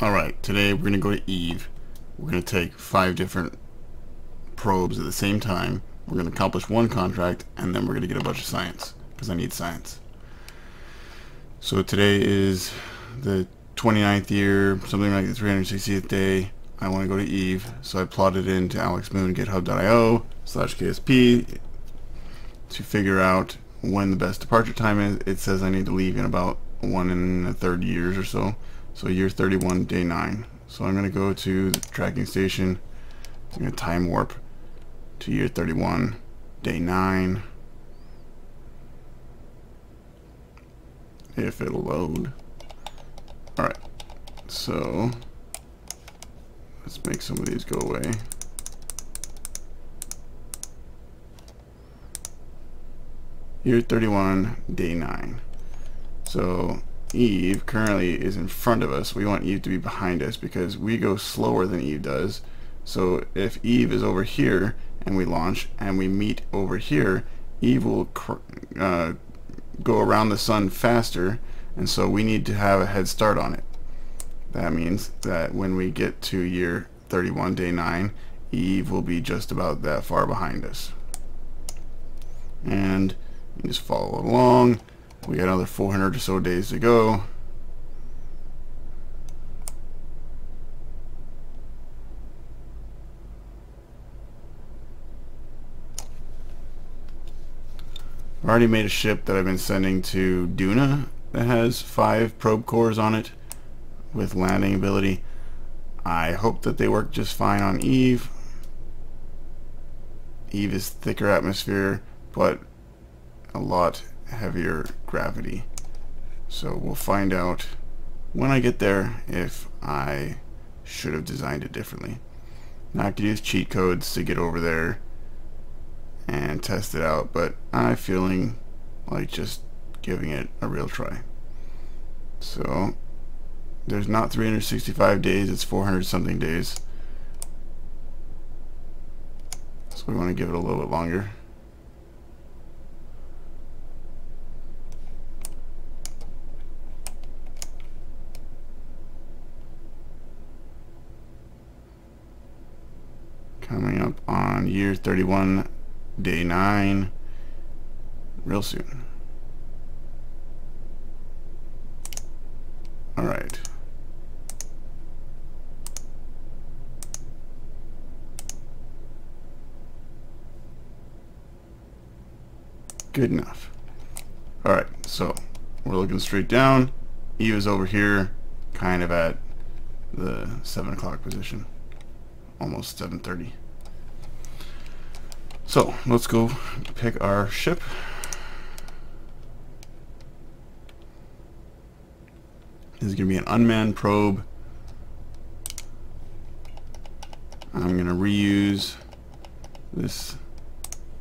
Alright, today we're going to go to Eve. We're going to take 5 different probes at the same time. We're going to accomplish one contract, and then we're going to get a bunch of science, because I need science. So today is the 29th year, something like the 360th day. I want to go to Eve, so I plotted into alexmoon.github.io/ksp to figure out when the best departure time is. It says I need to leave in about 1 1/3 years or so. So year 31, day 9. So I'm going to go to the tracking station. I'm going to time warp to year 31, day 9. If it'll load. Alright, so let's make some of these go away. Year 31, day 9. So Eve currently is in front of us. We want Eve to be behind us because we go slower than Eve does. So if Eve is over here and we launch and we meet over here, Eve will go around the sun faster, and so we need to have a head start on it. That means that when we get to year 31, day 9, Eve will be just about that far behind us. And you just follow along. We got another 400 or so days to go. I've already made a ship that I've been sending to Duna that has 5 probe cores on it with landing ability. I hope that they work just fine on Eve. Eve is thicker atmosphere, but a lot heavier gravity. So we'll find out when I get there if I should have designed it differently. Now I could use cheat codes to get over there and test it out, but I'm feeling like just giving it a real try. So there's not 365 days, it's 400 something days. So we want to give it a little bit longer. Coming up on year 31, day 9, real soon. Alright. Good enough. Alright, so we're looking straight down. Eve is over here, kind of at the 7 o'clock position. Almost 7:30. So let's go pick our ship. This is going to be an unmanned probe. I'm going to reuse this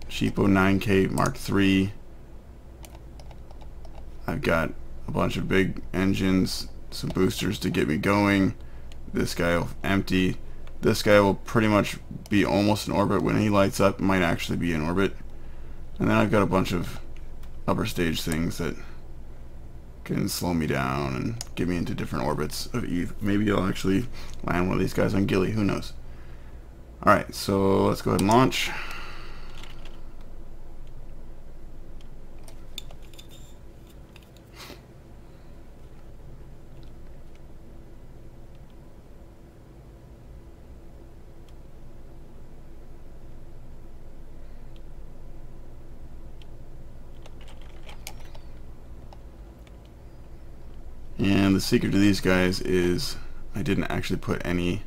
Cheapo 9K Mark III. I've got a bunch of big engines, some boosters to get me going. This guy will empty. This guy will pretty much be almost in orbit. When he lights up, it might actually be in orbit. And then I've got a bunch of upper stage things that can slow me down and get me into different orbits of Eve. Maybe I'll actually land one of these guys on Gilly, who knows. Alright, so let's go ahead and launch. And the secret to these guys is I didn't actually put any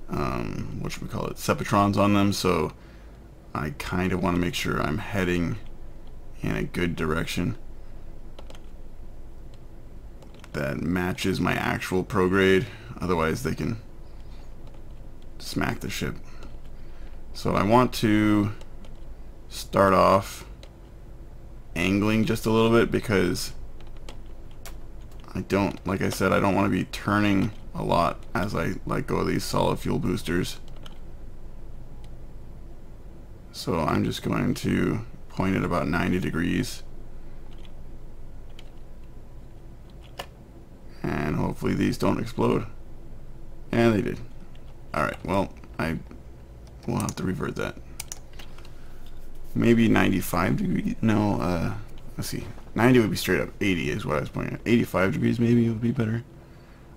Sepatrons on them, so I kind of want to make sure I'm heading in a good direction that matches my actual prograde, otherwise they can smack the ship. So I want to start off angling just a little bit because like I said, I don't want to be turning a lot as I let go of these solid fuel boosters. So I'm just going to point at about 90 degrees and hopefully these don't explode. And they did. Alright, well, I will have to revert that. Maybe 95 degrees? No, let's see. 90 would be straight up. 80 is what I was pointing at. 85 degrees maybe would be better.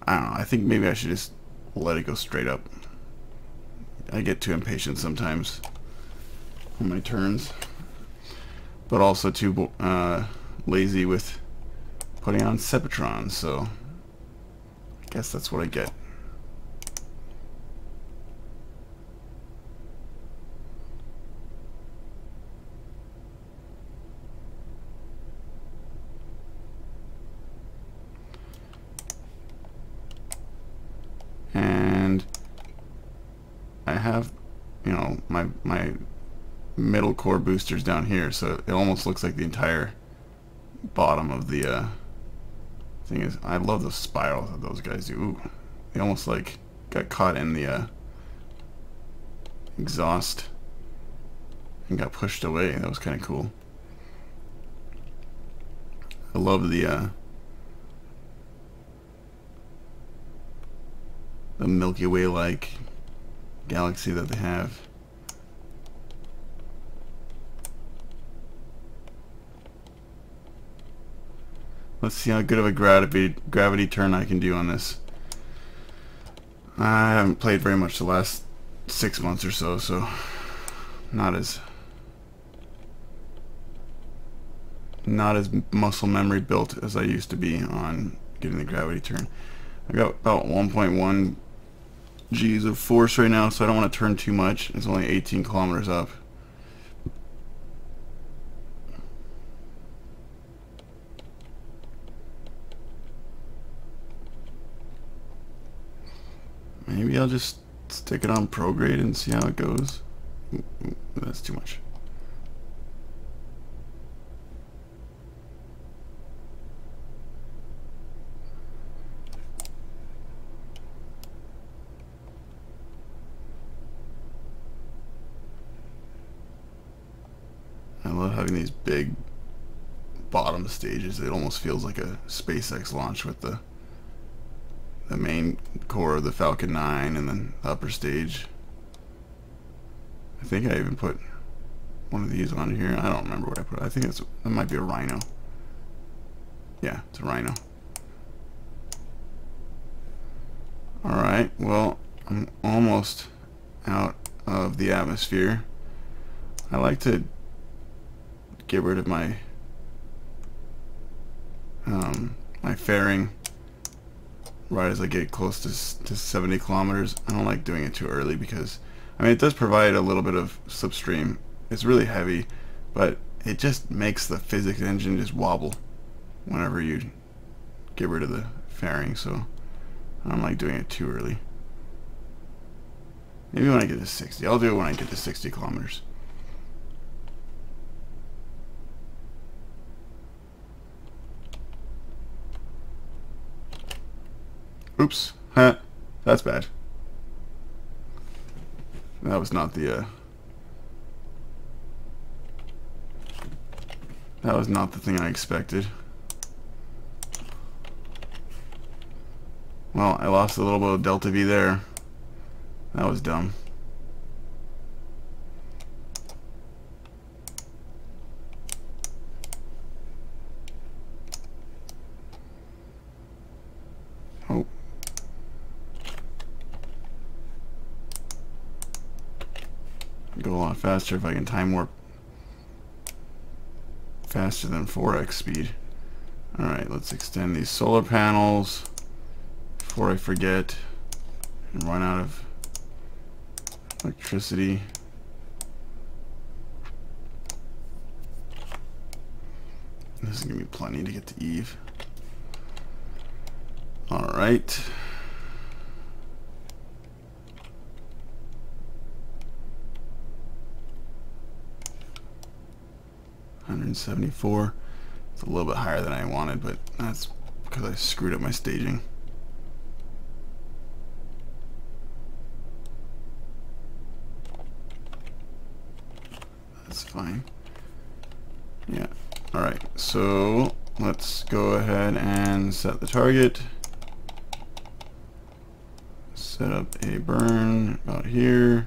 I don't know. I think maybe I should just let it go straight up. I get too impatient sometimes on my turns. But also too lazy with putting on Sepatron, so I guess that's what I get. And I have, you know, my middle core boosters down here, so it almost looks like the entire bottom of the thing is. I love the spirals that those guys do. Ooh, they almost like got caught in the exhaust and got pushed away. That was kind of cool. I love the Milky Way like galaxy that they have. Let's see how good of a gravity turn I can do on this. I haven't played very much the last 6 months or so, so not as muscle memory built as I used to be on getting the gravity turn. I got about 1.1 G's of force right now, so I don't want to turn too much. It's only 18 kilometers up. Maybe I'll just stick it on prograde and see how it goes. Ooh, that's too much. I love having these big bottom stages. It almost feels like a SpaceX launch with the main core of the Falcon 9 and then the upper stage. I think I even put one of these on here. I don't remember what I put. I think it might be a Rhino. Yeah, it's a Rhino. Alright, well, I'm almost out of the atmosphere. I like to get rid of my my fairing right as I get close to 70 kilometers. I don't like doing it too early because, I mean, it does provide a little bit of slipstream. It's really heavy, but it just makes the physics engine just wobble whenever you get rid of the fairing, so I don't like doing it too early. Maybe when I get to 60. I'll do it when I get to 60 kilometers. Oops. Huh. That's bad. That was not the that was not the thing I expected. Well, I lost a little bit of delta V there. That was dumb. Oh. Go a lot faster if I can time warp faster than 4x speed. Alright, let's extend these solar panels before I forget and run out of electricity. This is gonna be plenty to get to Eve. Alright. $174. It's a little bit higher than I wanted, but that's because I screwed up my staging. That's fine. Yeah. Alright, so let's go ahead and set the target. set up a burn about here.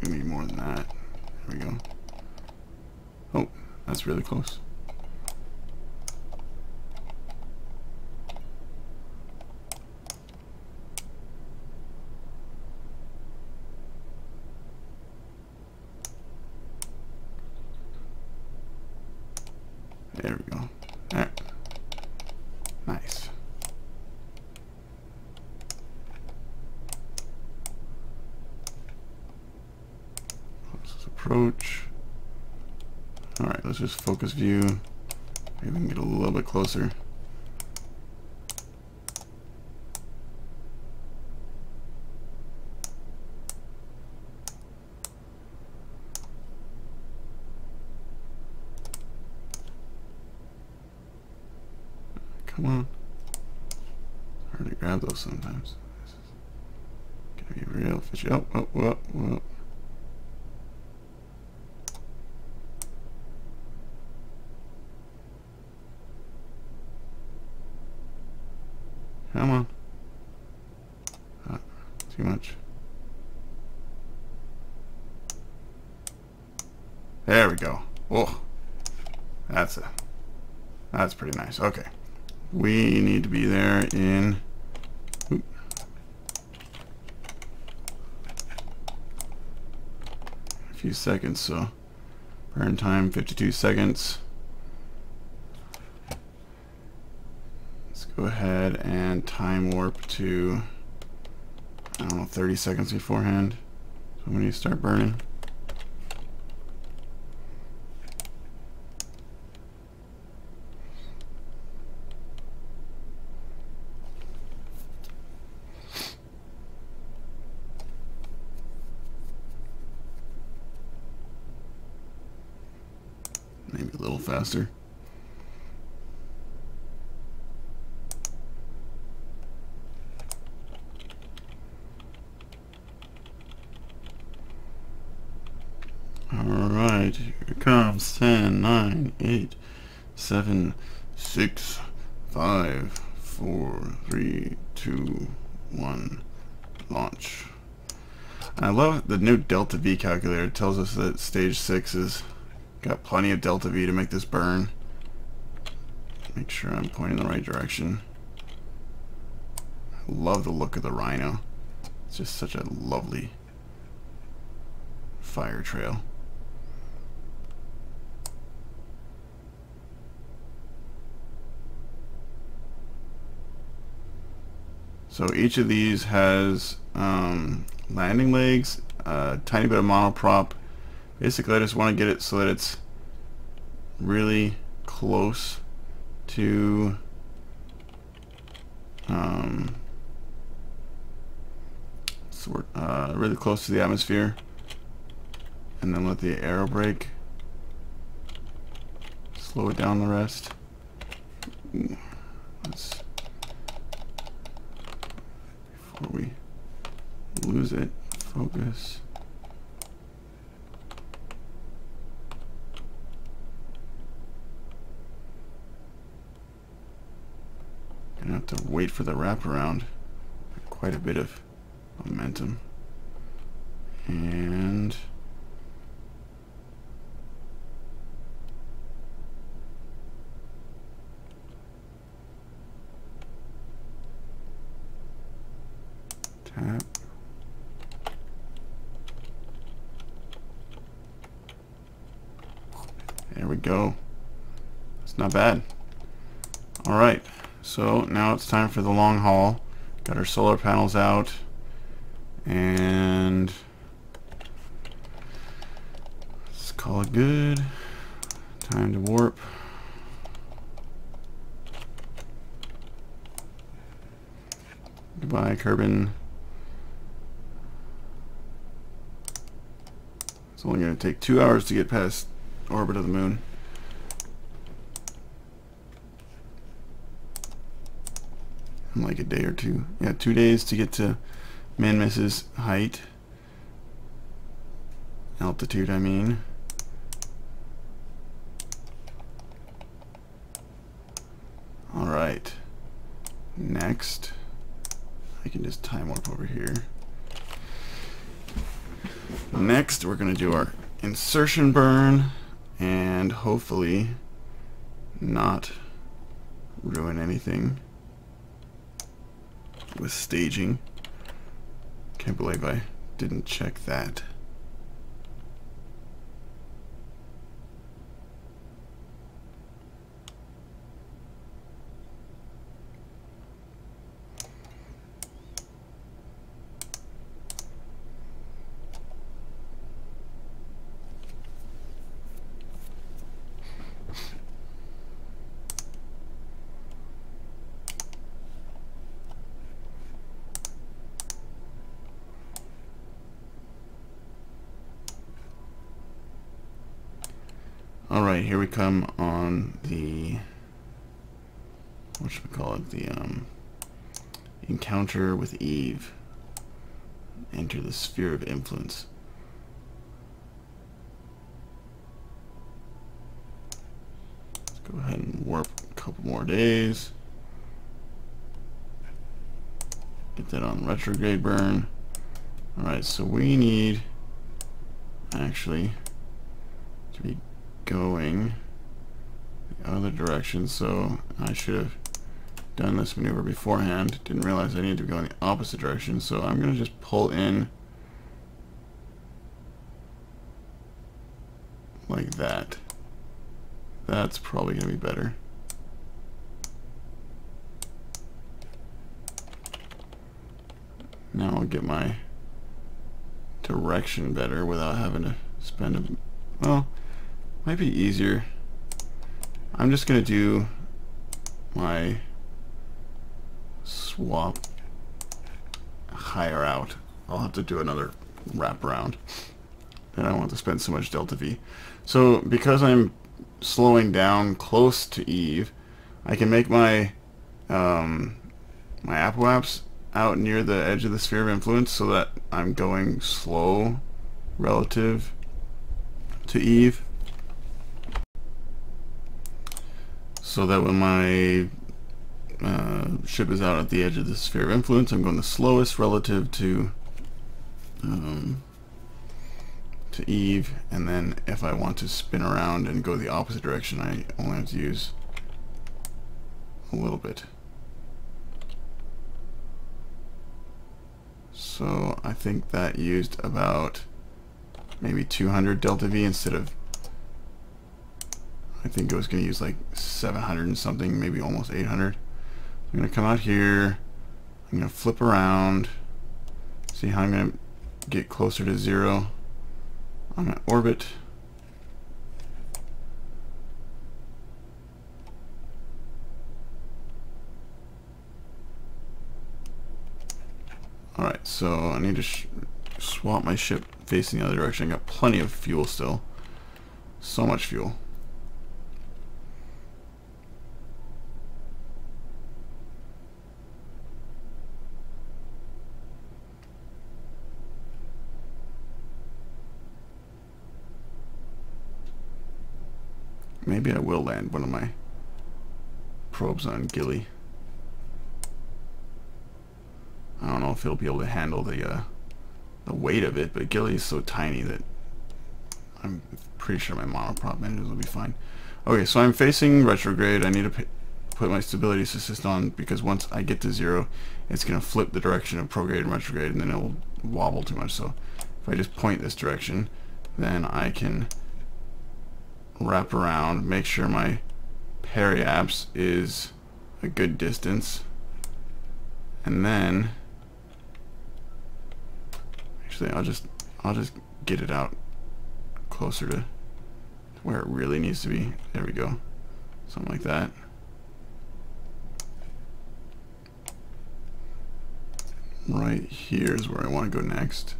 Maybe more than that. There we go. Oh, that's really close. There we go. There. Nice. Let's approach. Alright, let's just focus view. Maybe we can get a little bit closer. Come on. It's hard to grab those sometimes. This is gonna be real fishy. Oh, oh, whoa, whoa. Come on. Too much. There we go. Oh, that's pretty nice. Okay. We need to be there in a few seconds, so burn time 52 seconds. Let's go ahead and time warp to, I don't know, 30 seconds beforehand. So when you start burning. Maybe a little faster. Alright, here it comes. 10, 9, 8, 7, 6, 5, 4, 3, 2, 1, launch. I love the new Delta V calculator. It tells us that stage 6 is got plenty of Delta V to make this burn. Make sure I'm pointing the right direction. I love the look of the Rhino. It's just such a lovely fire trail. So each of these has landing legs, a tiny bit of monoprop. Basically, I just want to get it so that it's really close to really close to the atmosphere, and then let the aero brake slow it down the rest. Let's, before we lose it, focus. Gonna have to wait for the wraparound. Quite a bit of momentum. And tap. There we go. It's not bad. All right. So now it's time for the long haul. Got our solar panels out, and let's call it good. Time to warp. Goodbye, Kerbin. It's only going to take 2 hours to get past orbit of the moon. In like a day or two. Yeah, 2 days to get to Manmiss's height. Altitude, I mean. next, I can just time warp over here. Next, we're going to do our insertion burn and hopefully not ruin anything with staging. Can't believe I didn't check that. Alright, here we come on the, what should we call it, the encounter with Eve. Enter the sphere of influence. Let's go ahead and warp a couple more days. Get that on retrograde burn. Alright, so we need actually to be going the other direction, so I should have done this maneuver beforehand. Didn't realize I needed to go in the opposite direction, so I'm going to just pull in like that. That's probably going to be better. Now I'll get my direction better without having to spend a, well, might be easier. I'm just gonna do my swap higher out. I'll have to do another wrap around. I don't want to spend so much delta V. So because I'm slowing down close to Eve, I can make my my apoaps out near the edge of the sphere of influence so that I'm going slow relative to Eve. So that when my ship is out at the edge of the sphere of influence, I'm going the slowest relative to Eve, and then if I want to spin around and go the opposite direction, I only have to use a little bit. So I think that used about maybe 200 delta V instead of, I think it was going to use like 700 and something, maybe almost 800. I'm going to come out here, I'm going to flip around, see how I'm going to get closer to 0. I'm going to orbit. Alright, so I need to swap my ship facing the other direction. I got plenty of fuel still. So much fuel. Maybe I will land one of my probes on Gilly. I don't know if it'll be able to handle the weight of it, but Gilly is so tiny that I'm pretty sure my monoprop engines will be fine. Okay, so I'm facing retrograde. I need to put my stability assist on because once I get to 0, it's going to flip the direction of prograde and retrograde, and then it will wobble too much. So if I just point this direction, then I can wrap around, make sure my periaps is a good distance, and then actually I'll just get it out closer to where it really needs to be. There we go, something like that. Right here is where I want to go next.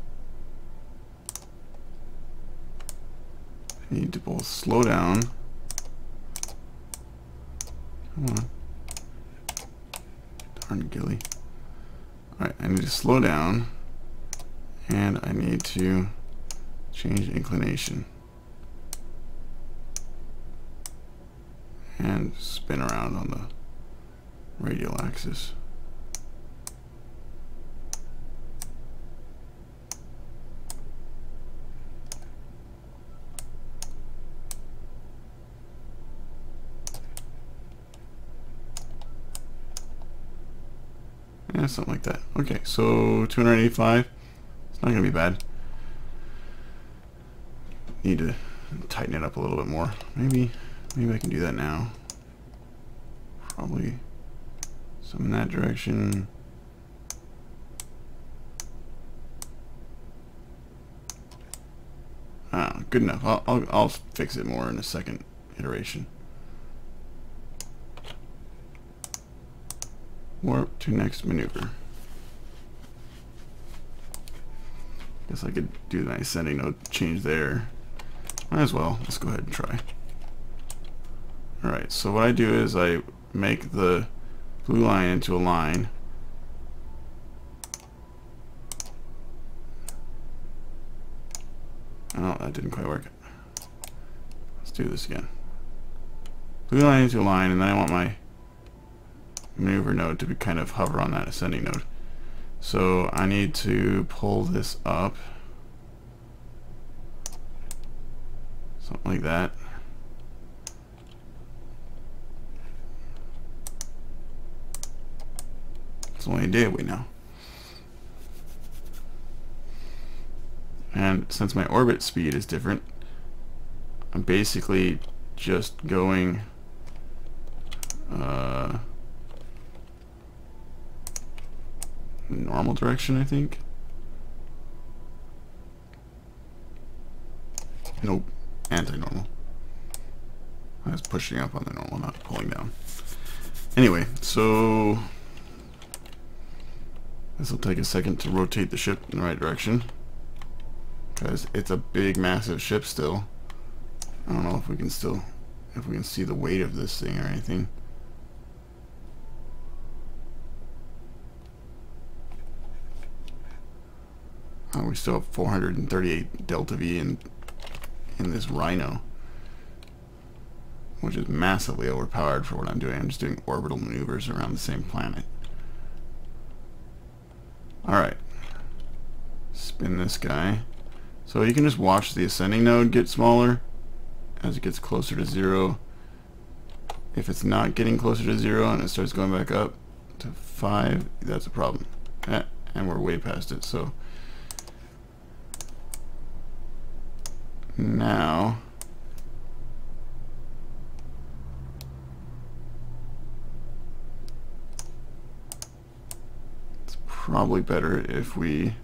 I need to both slow down. Come on. Darn Gilly. Alright, I need to slow down, and I need to change inclination and spin around on the radial axis. Yeah, something like that. Okay, so 285. It's not going to be bad. Need to tighten it up a little bit more. Maybe I can do that now. Probably some in that direction. Good enough. I'll fix it more in a second iteration. Warp to next maneuver. Guess I could do the ascending node change there. Might as well. Let's go ahead and try. Alright, so what I do is I make the blue line into a line. Oh, that didn't quite work. Let's do this again. Blue line into a line, and then I want my maneuver node to be kind of hover on that ascending node. So I need to pull this up. Something like that. It's only a day away now. And since my orbit speed is different, I'm basically just going normal direction, I think. Nope, anti-normal. I was pushing up on the normal, not pulling down. Anyway, so this will take a second to rotate the ship in the right direction, because it's a big, massive ship still. I don't know if we can see the weight of this thing or anything. We still have 438 delta V in this Rhino, which is massively overpowered for what I'm doing. I'm just doing orbital maneuvers around the same planet. Alright. Spin this guy. So you can just watch the ascending node get smaller as it gets closer to 0. If it's not getting closer to 0 and it starts going back up to 5, that's a problem. And we're way past it, so now it's probably better if we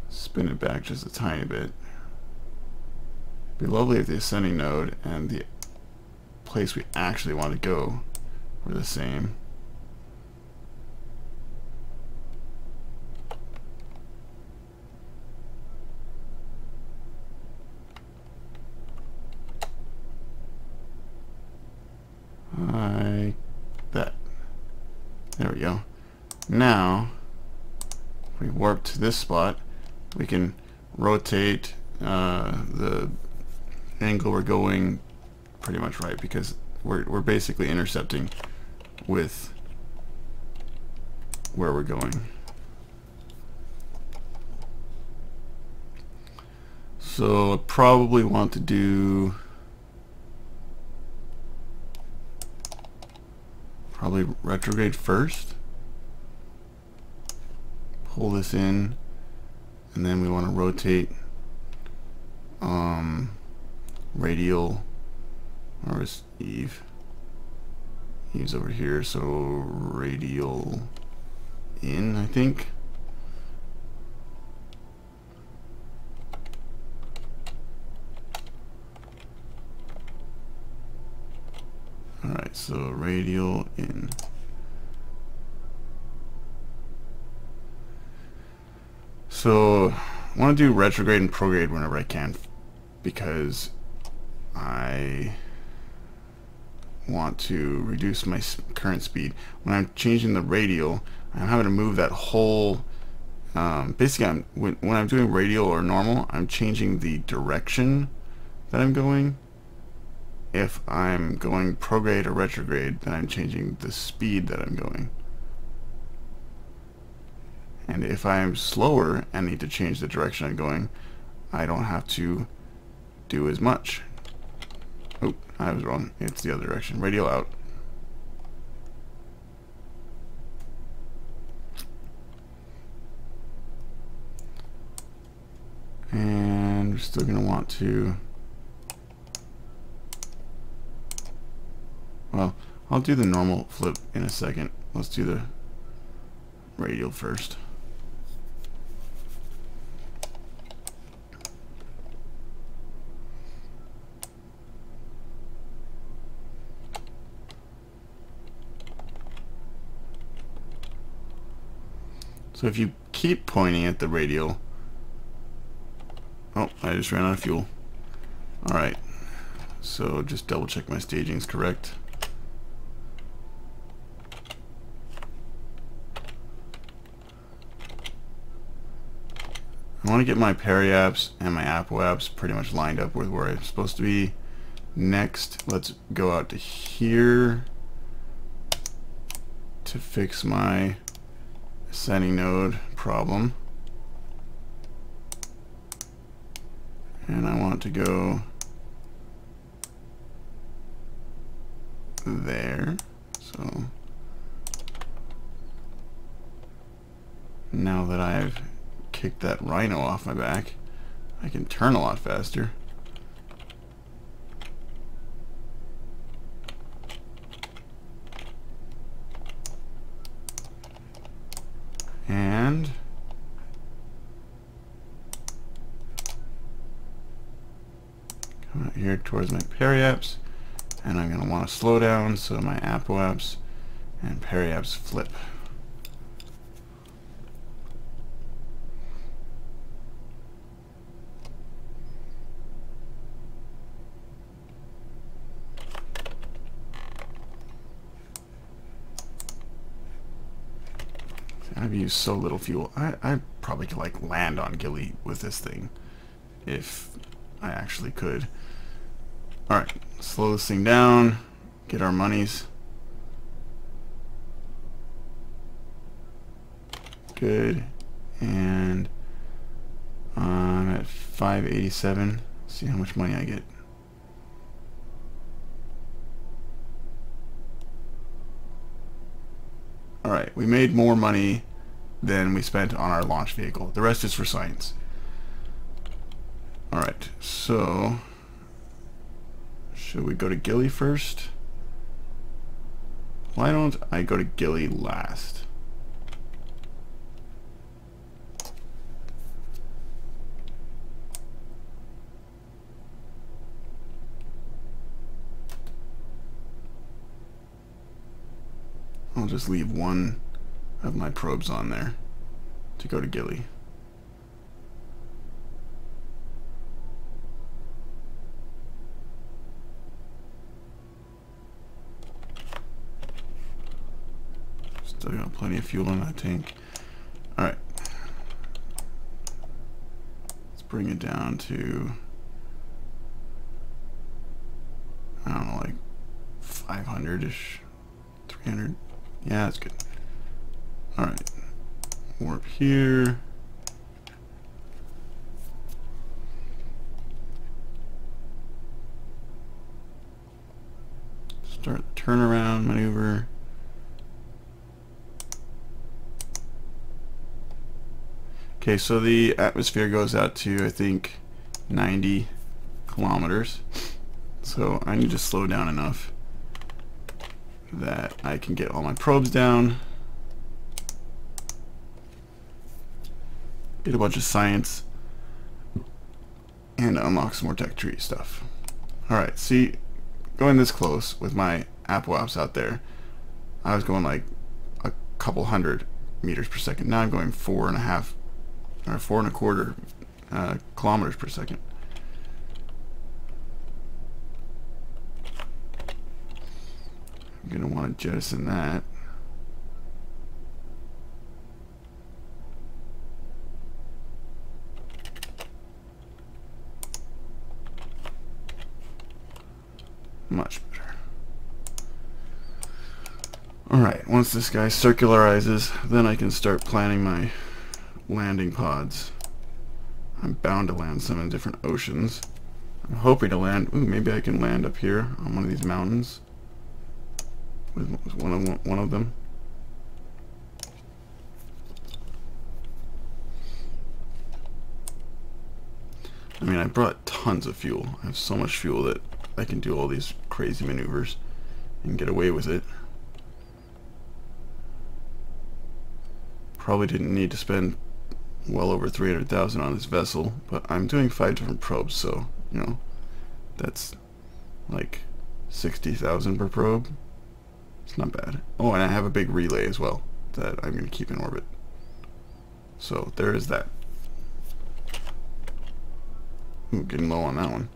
spin it back just a tiny bit. It'd be lovely if the ascending node and the place we actually want to go were the same. Like that. There we go. Now, if we warp to this spot, we can rotate the angle we're going pretty much right, because we're basically intercepting with where we're going. So I probably want to do retrograde first. Pull this in, and then we want to rotate radial. Or is Eve? Eve's over here, so radial in, I think. Alright, so radial in. So I want to do retrograde and prograde whenever I can, because I want to reduce my current speed. When I'm changing the radial, I'm having to move that whole basically when I'm doing radial or normal, I'm changing the direction that I'm going. If I'm going prograde or retrograde, then I'm changing the speed that I'm going. And if I'm slower and need to change the direction I'm going, I don't have to do as much. Oh, I was wrong. It's the other direction. Radial out. still going to want to, well, I'll do the normal flip in a second. Let's do the radial first. So if you keep pointing at the radial, oh, I just ran out of fuel. Alright, so just double check my staging is correct. I want to get my periaps and my apoaps pretty much lined up with where I'm supposed to be. Next, let's go out to here to fix my ascending node problem. And I want to go there. So now that I've kicked that rhino off my back, I can turn a lot faster. And come out here towards my periaps, and I'm going to want to slow down so my apoaps and periaps flip. I've used so little fuel. I probably could like land on Gilly with this thing if I actually could. Alright, slow this thing down, get our monies. Good. And I'm at 587. See how much money I get. Alright, we made more money than we spent on our launch vehicle. The rest is for science. Alright, so should we go to Gilly first? Why don't I go to Gilly last? I'll just leave one of my probes on there to go to Gilly. Still got plenty of fuel in that tank. Alright. Let's bring it down to, I don't know, like 500-ish, 300. Yeah, that's good. Alright. Warp here. Start the turnaround maneuver. Okay, so the atmosphere goes out to, I think, 90 kilometers. So I need to slow down enough that I can get all my probes down, get a bunch of science, and unlock some more tech tree stuff. Alright, see, going this close with my apoaps out there, I was going like a couple hundred meters per second. Now I'm going 4.5 or 4.25 kilometers per second. I'm going to want to jettison that. Much better. Alright, once this guy circularizes, then I can start planning my landing pods. I'm bound to land some in different oceans. I'm hoping to land, ooh, maybe I can land up here on one of these mountains with one of them. I mean, I brought tons of fuel. I have so much fuel that I can do all these crazy maneuvers and get away with it. Probably didn't need to spend well over 300,000 on this vessel, but I'm doing 5 different probes, so, you know, that's like 60,000 per probe. It's not bad. Oh, and I have a big relay as well that I'm going to keep in orbit. So there is that. Ooh, getting low on that one.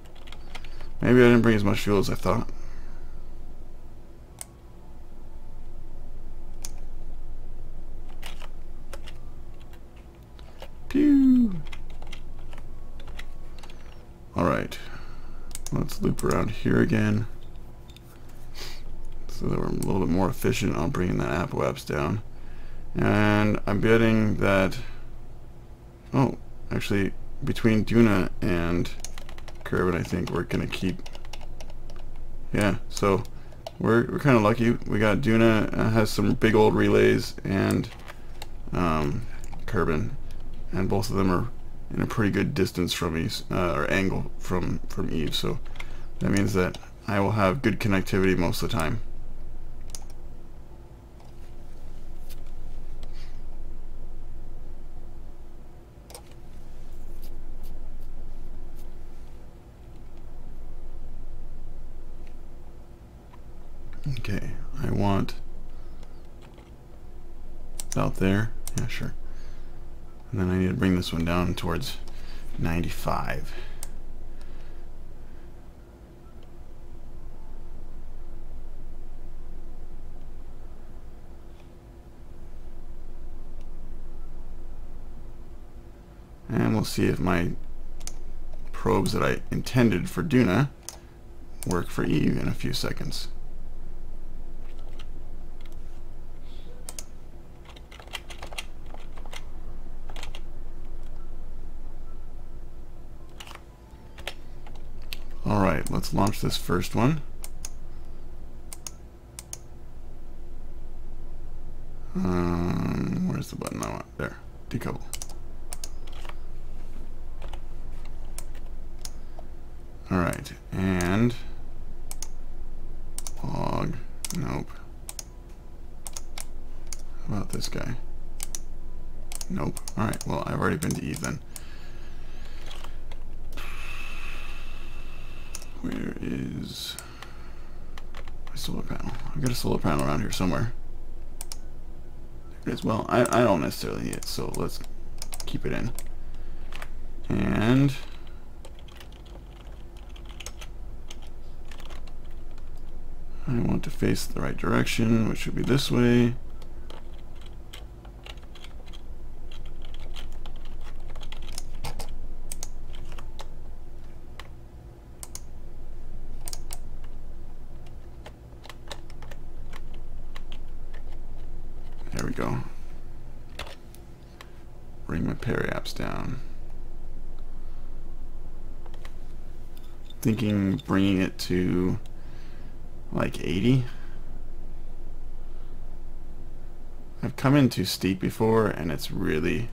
Maybe I didn't bring as much fuel as I thought. Pew! Alright. Let's loop around here again, so that we're a little bit more efficient on bringing that apoaps down. And I'm betting that... Oh, actually, between Duna and Kerbin, I think we're going to keep... Yeah, so we're kind of lucky. We got Duna has some big old relays, and Kerbin, and both of them are in a pretty good distance from Eve, or angle from Eve, so that means that I will have good connectivity most of the time. Okay, I want out there. Yeah, sure. And then I need to bring this one down towards 95. And we'll see if my probes that I intended for Duna work for Eve in a few seconds. Alright, let's launch this first one. Where's the button I want? There. Decouple. Alright, and log. Nope. How about this guy? Nope. Alright, well, I've already been to Eve then. Where is my solar panel? I've got a solar panel around here somewhere. There it is. Well, I don't necessarily need it, so let's keep it in. And I want to face the right direction, which should be this way. There we go. Bring my periaps down. Thinking bringing it to like 80. I've come in too steep before, and it's really,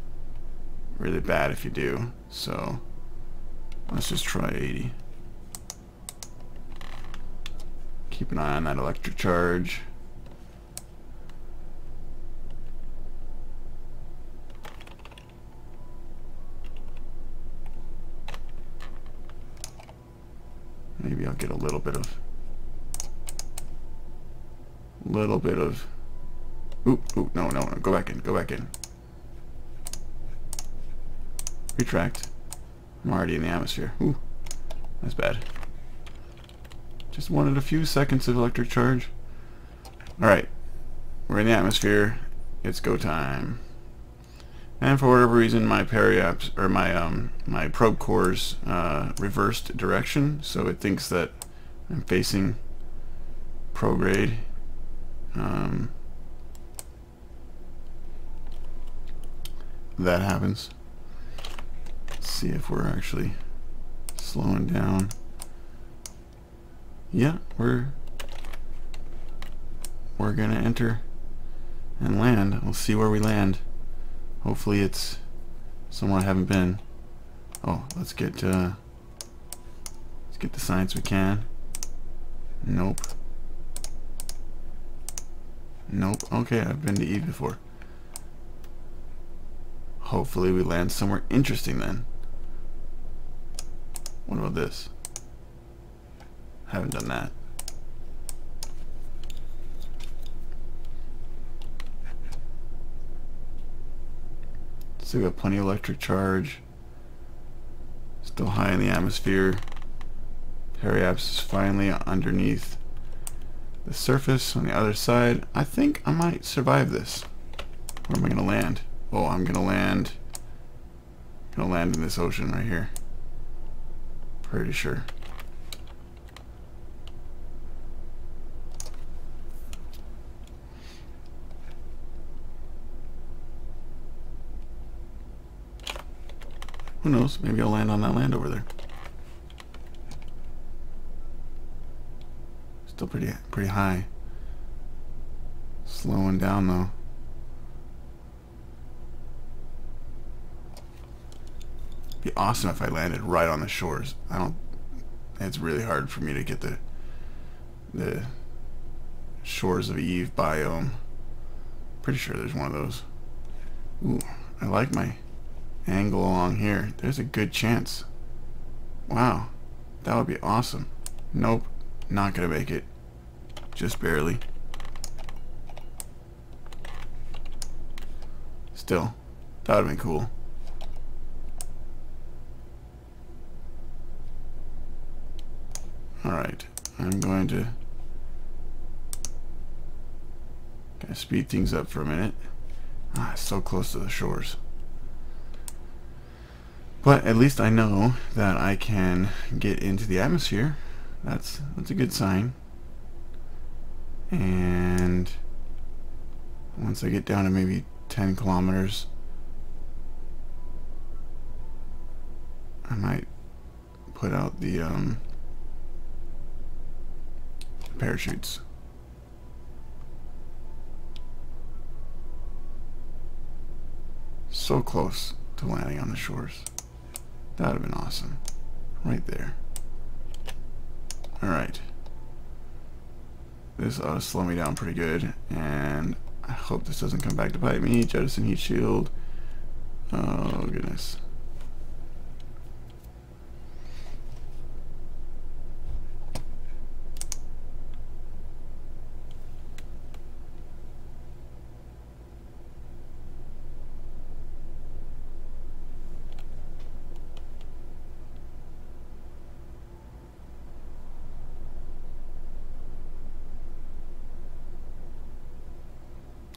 really bad if you do. So let's just try 80. Keep an eye on that electric charge. Maybe I'll get a little bit of ooh, no, go back in, retract. I'm already in the atmosphere. Ooh, that's bad. Just wanted a few seconds of electric charge. Alright, we're in the atmosphere. It's go time. And for whatever reason, my periaps, or my probe cores reversed direction, so it thinks that I'm facing prograde. That happens. Let's see if we're actually slowing down. Yeah, we're gonna enter and land. We'll see where we land. Hopefully it's somewhere I haven't been. Oh, let's get get the science we can. Nope. Nope. Okay, I've been to Eve before. Hopefully we land somewhere interesting then. What about this? Haven't done that. Still got plenty of electric charge. Still high in the atmosphere. Periapsis is finally underneath the surface on the other side. I think I might survive this. Where am I gonna land? Oh, I'm gonna land in this ocean right here. Pretty sure. Who knows? Maybe I'll land on that land over there. Still pretty high. Slowing down though. Be awesome if I landed right on the shores. It's really hard for me to get the shores of Eve biome. Pretty sure there's one of those. Ooh, I like my angle along here. There's a good chance. Wow, that would be awesome. Nope, not gonna make it. Just barely. Still, that would have been cool. Alright, I'm going to kind of speed things up for a minute. So close to the shores. But at least I know that I can get into the atmosphere. That's a good sign. And once I get down to maybe 10 kilometers, I might put out the parachutes. So close to landing on the shores. That would have been awesome. Right there. Alright. This ought to slow me down pretty good, and I hope this doesn't come back to bite me. Jettison heat shield. Oh goodness.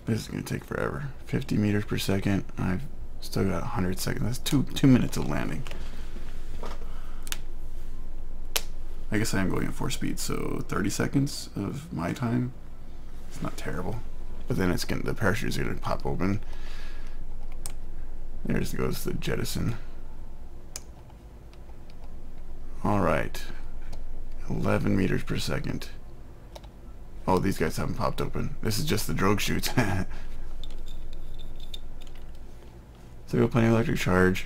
This is going to take forever. 50 meters per second. I've still got 100 seconds. That's two minutes of landing. I guess I am going at 4 speed, so 30 seconds of my time. It's not terrible. But then the parachute is going to pop open. There goes the jettison. Alright. 11 meters per second. Oh, these guys haven't popped open. This is just the drogue chutes. So we got plenty of electric charge.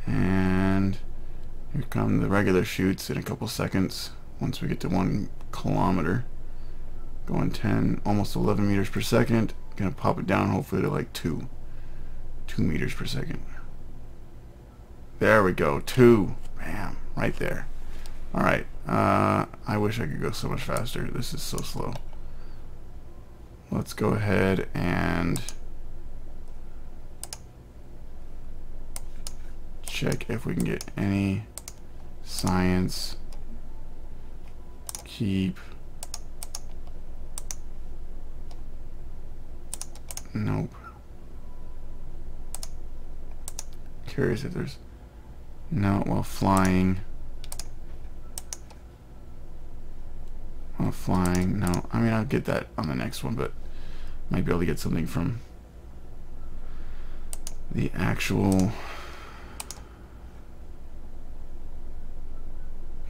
And here come the regular chutes in a couple seconds. Once we get to 1 kilometer. Going 10, almost 11 meters per second. Gonna pop it down hopefully to like 2 meters per second. There we go, 2. Bam, right there. Alright, I wish I could go so much faster. This is so slow. Let's go ahead and check if we can get any science. Keep. Nope. Curious if there's... No, while flying. No. I mean, I'll get that on the next one, but might be able to get something from the actual...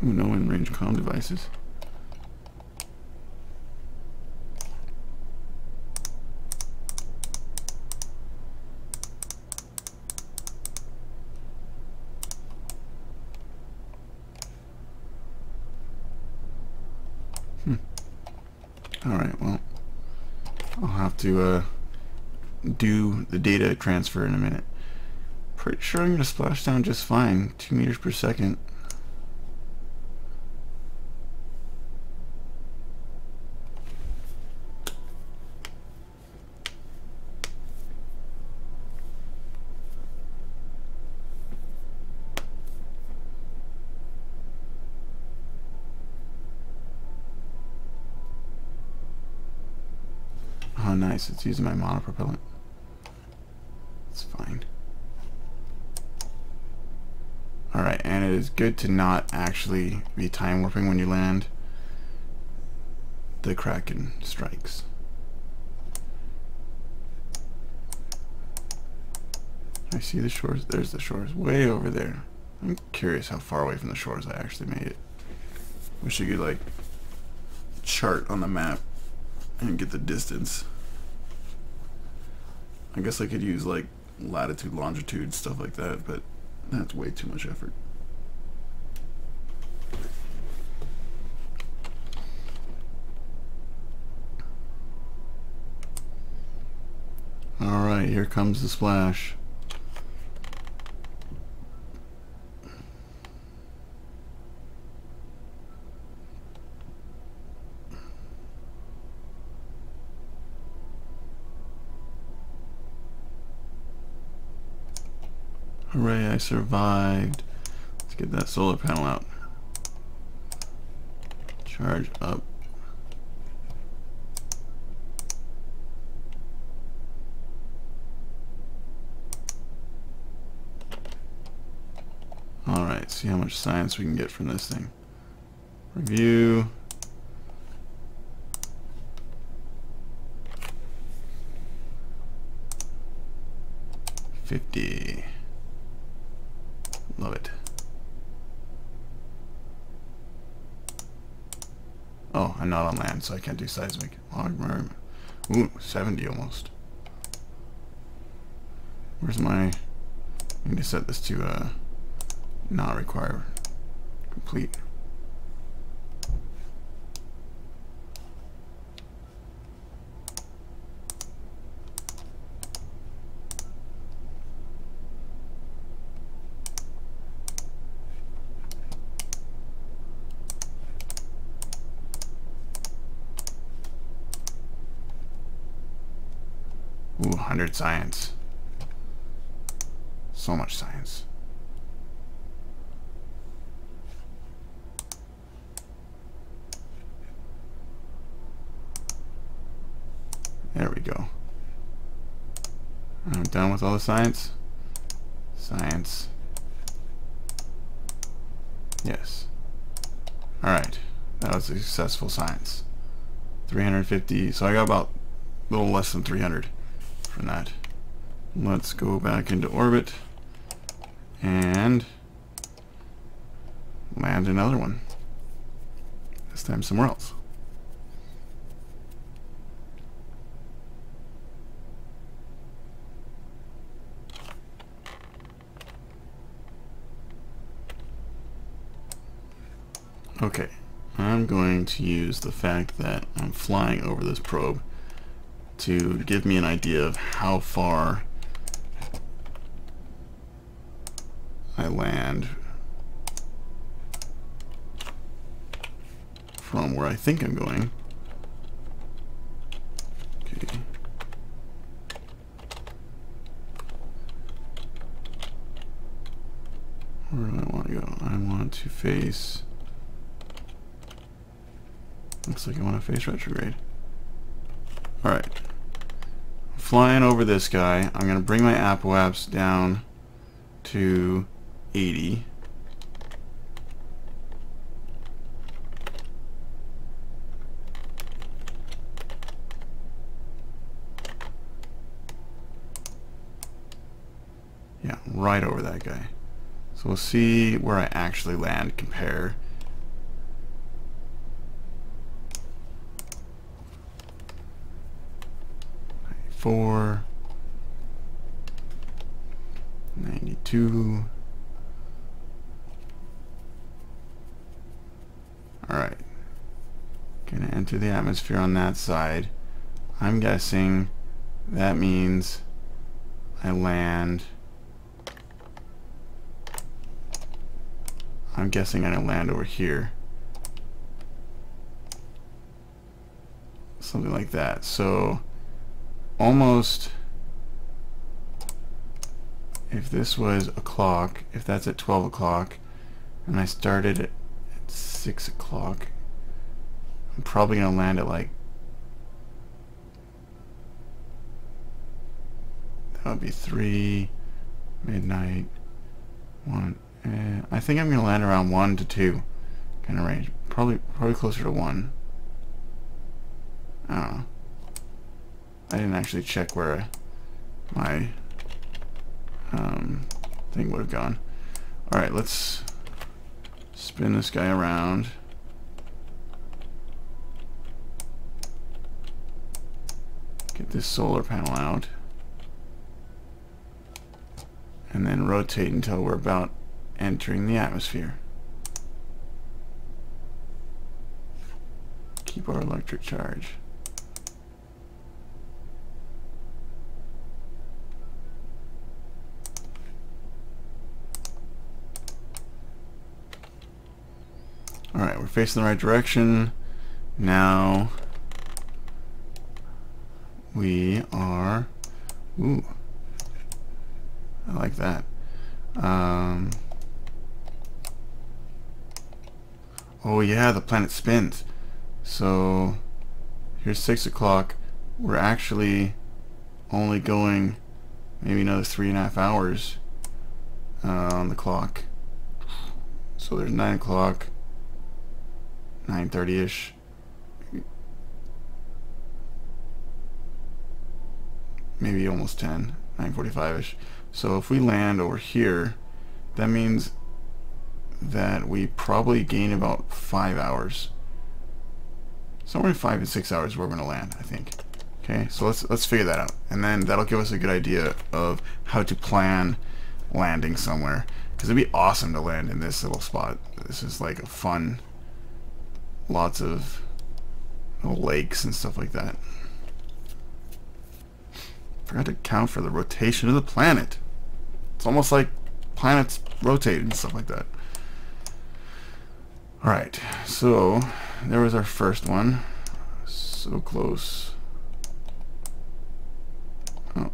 Ooh, no in-range comm devices. Alright, well, I'll have to do the data transfer in a minute. Pretty sure I'm going to splash down just fine. 2 meters per second. Oh, nice. It's using my monopropellant. It's fine. Alright, and it is good to not actually be time warping when you land. The Kraken strikes. I see the shores. There's the shores. Way over there. I'm curious how far away from the shores I actually made it. Wish you could, like, chart on the map and get the distance. I guess I could use, like, latitude, longitude, stuff like that, but that's way too much effort. Alright, here comes the splash. Hooray, I survived. Let's get that solar panel out. Charge up. Alright, see how much science we can get from this thing. Review. $50. Love it. Oh, I'm not on land, so I can't do seismic. Ooh, 70 almost. Where's my... I need to set this to not require complete. Ooh, 100 science. So much science. There we go. I'm done with all the science. Science. Yes. Alright. That was a successful science. 350. So I got about a little less than 300 from that. Let's go back into orbit and land another one. This time somewhere else. Okay, I'm going to use the fact that I'm flying over this probe to give me an idea of how far I land from where I think I'm going. Okay. Where do I want to go? I want to face... Looks like I want to face retrograde. Alright. Flying over this guy, I'm going to bring my apoapse down to 80. Yeah, right over that guy. So we'll see where I actually land, compare. 94, 92. Alright. Gonna enter the atmosphere on that side. I'm guessing that means I land. I'm guessing I'm gonna land over here. Something like that. So almost, if this was a clock, if that's at 12 o'clock and I started at 6 o'clock, I'm probably gonna land at like, that would be 3, midnight, 1. I think I'm gonna land around 1 to 2 kind of range. Probably closer to 1. I don't know. I didn't actually check where my thing would have gone. Alright, let's spin this guy around. Get this solar panel out. And then rotate until we're about entering the atmosphere. Keep our electric charge. Alright, we're facing the right direction. Now we are... Ooh. I like that. Oh yeah, the planet spins. So here's 6 o'clock. We're actually only going maybe another 3.5 hours on the clock. So there's 9 o'clock, 9:30ish. Maybe almost 10, 9:45ish. So if we land over here, that means that we probably gain about 5 hours. Somewhere in 5 and 6 hours we're going to land, I think. Okay, so let's figure that out, and then that'll give us a good idea of how to plan landing somewhere. Because it'd be awesome to land in this little spot. This is like a fun, lots of little lakes and stuff like that. Forgot to count for the rotation of the planet. It's almost like planets rotate and stuff like that. Alright, so there was our first one. So close. Oh.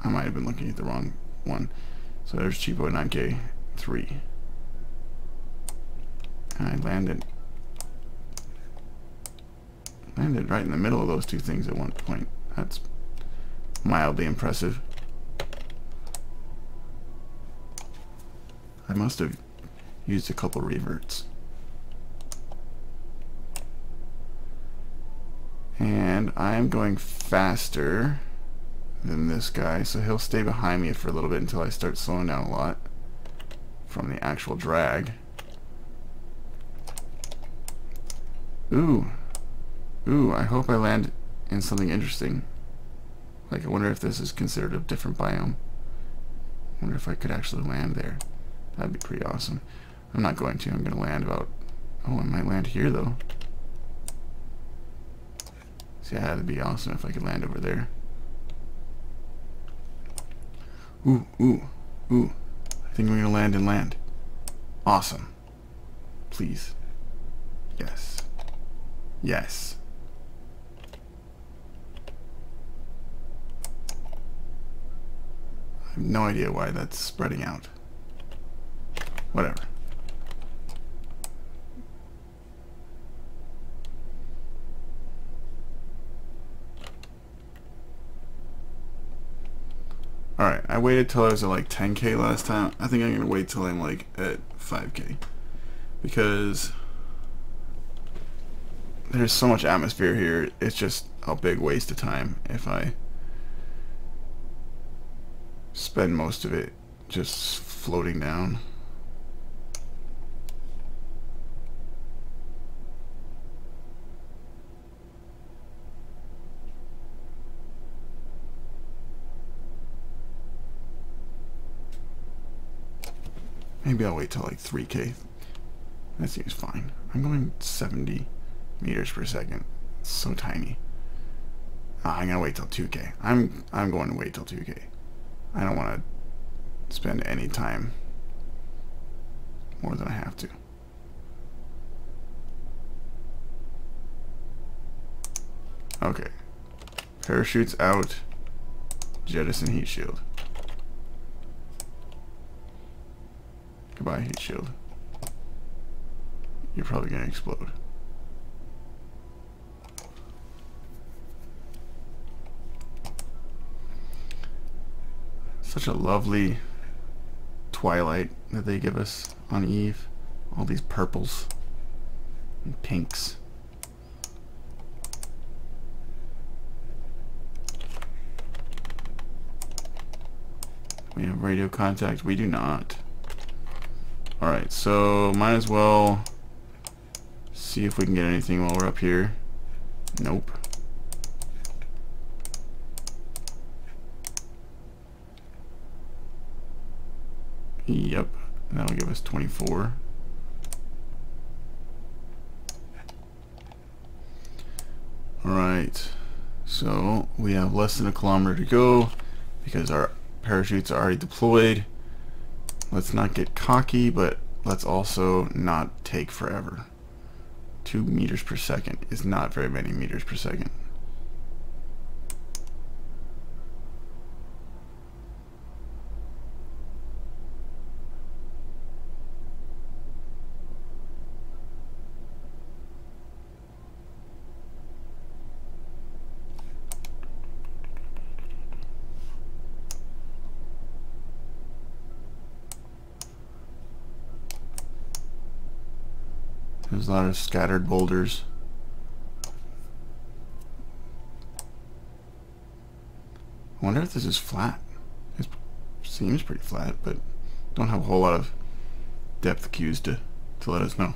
I might have been looking at the wrong one. So there's Cheapo 9K 3. And I landed right in the middle of those two things at one point. That's mildly impressive. I must have used a couple reverts. And I'm going faster than this guy, so he'll stay behind me for a little bit until I start slowing down a lot from the actual drag. Ooh, I hope I land in something interesting. Like, I wonder if this is considered a different biome. I wonder if I could actually land there. That'd be pretty awesome. I'm not going to. I'm going to land about... Oh, I might land here, though. See, yeah, that'd be awesome if I could land over there. Ooh. I think we're going to land and land. Awesome. Please. Yes. Yes. I have no idea why that's spreading out. Whatever. Alright, I waited till I was at like 10K last time. I think I'm going to wait till I'm like at 5K. Because there's so much atmosphere here, it's just a big waste of time if I spend most of it just floating down. Maybe I'll wait till like 3K. That seems fine. I'm going 70 meters per second. It's so tiny. I'm gonna wait till 2K. I'm going to wait till 2K. I don't want to spend any time more than I have to. Okay. Parachutes out. Jettison heat shield. Goodbye, heat shield. You're probably gonna explode. Such a lovely twilight that they give us on Eve. All these purples and pinks. We have radio contact. We do not. Alright, so might as well see if we can get anything while we're up here. Nope. Yep, that'll give us 24. Alright, so we have less than a kilometer to go because our parachutes are already deployed. Let's not get cocky, but let's also not take forever. 2 meters per second is not very many meters per second. There's a lot of scattered boulders. I wonder if this is flat. It seems pretty flat, but don't have a whole lot of depth cues to let us know.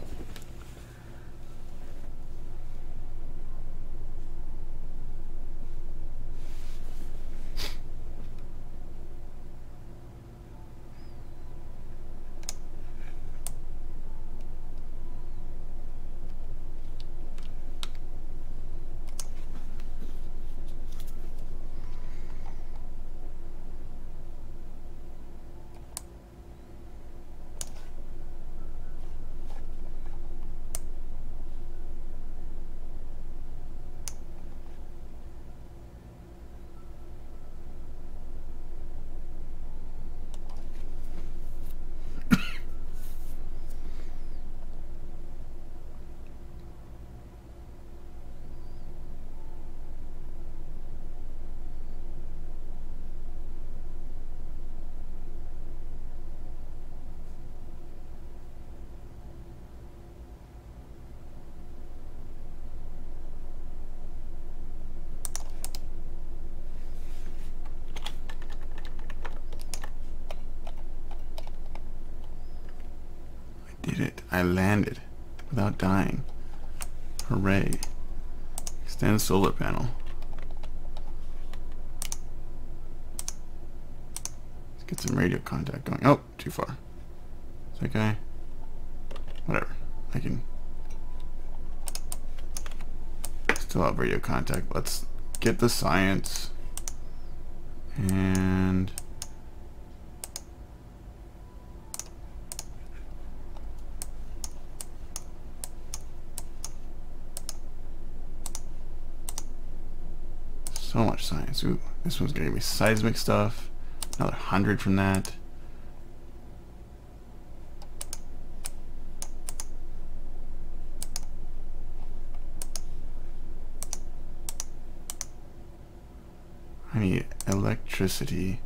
Did it. I landed without dying. Hooray. Extend solar panel. Let's get some radio contact going. Oh, too far. Is that guy? Whatever. I can still have radio contact. Let's get the science. And so much science. Ooh, this one's gonna give me seismic stuff. Another 100 from that. I need electricity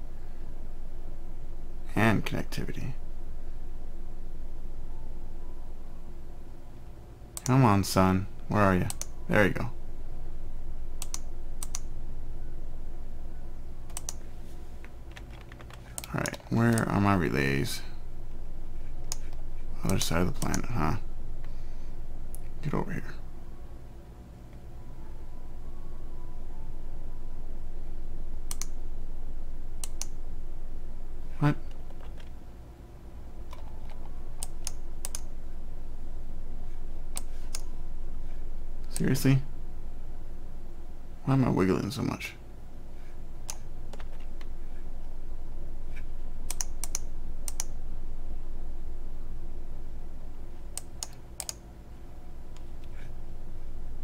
and connectivity. Come on, son. Where are you? There you go. Alright, where are my relays? Other side of the planet, huh? Get over here. What? Seriously? Why am I wiggling so much?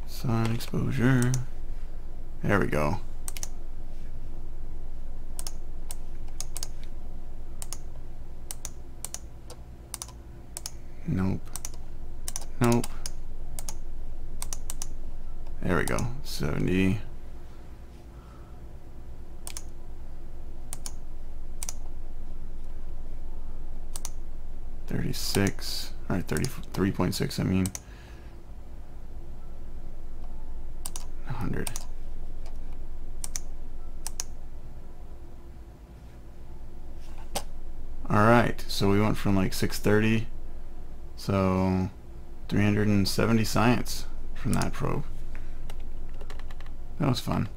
Sun exposure. There we go. Nope. Nope. There we go. 70. $36. Alright, 33.6 I mean. 100. Alright, so we went from like 630, so 370 science from that probe. That was fun.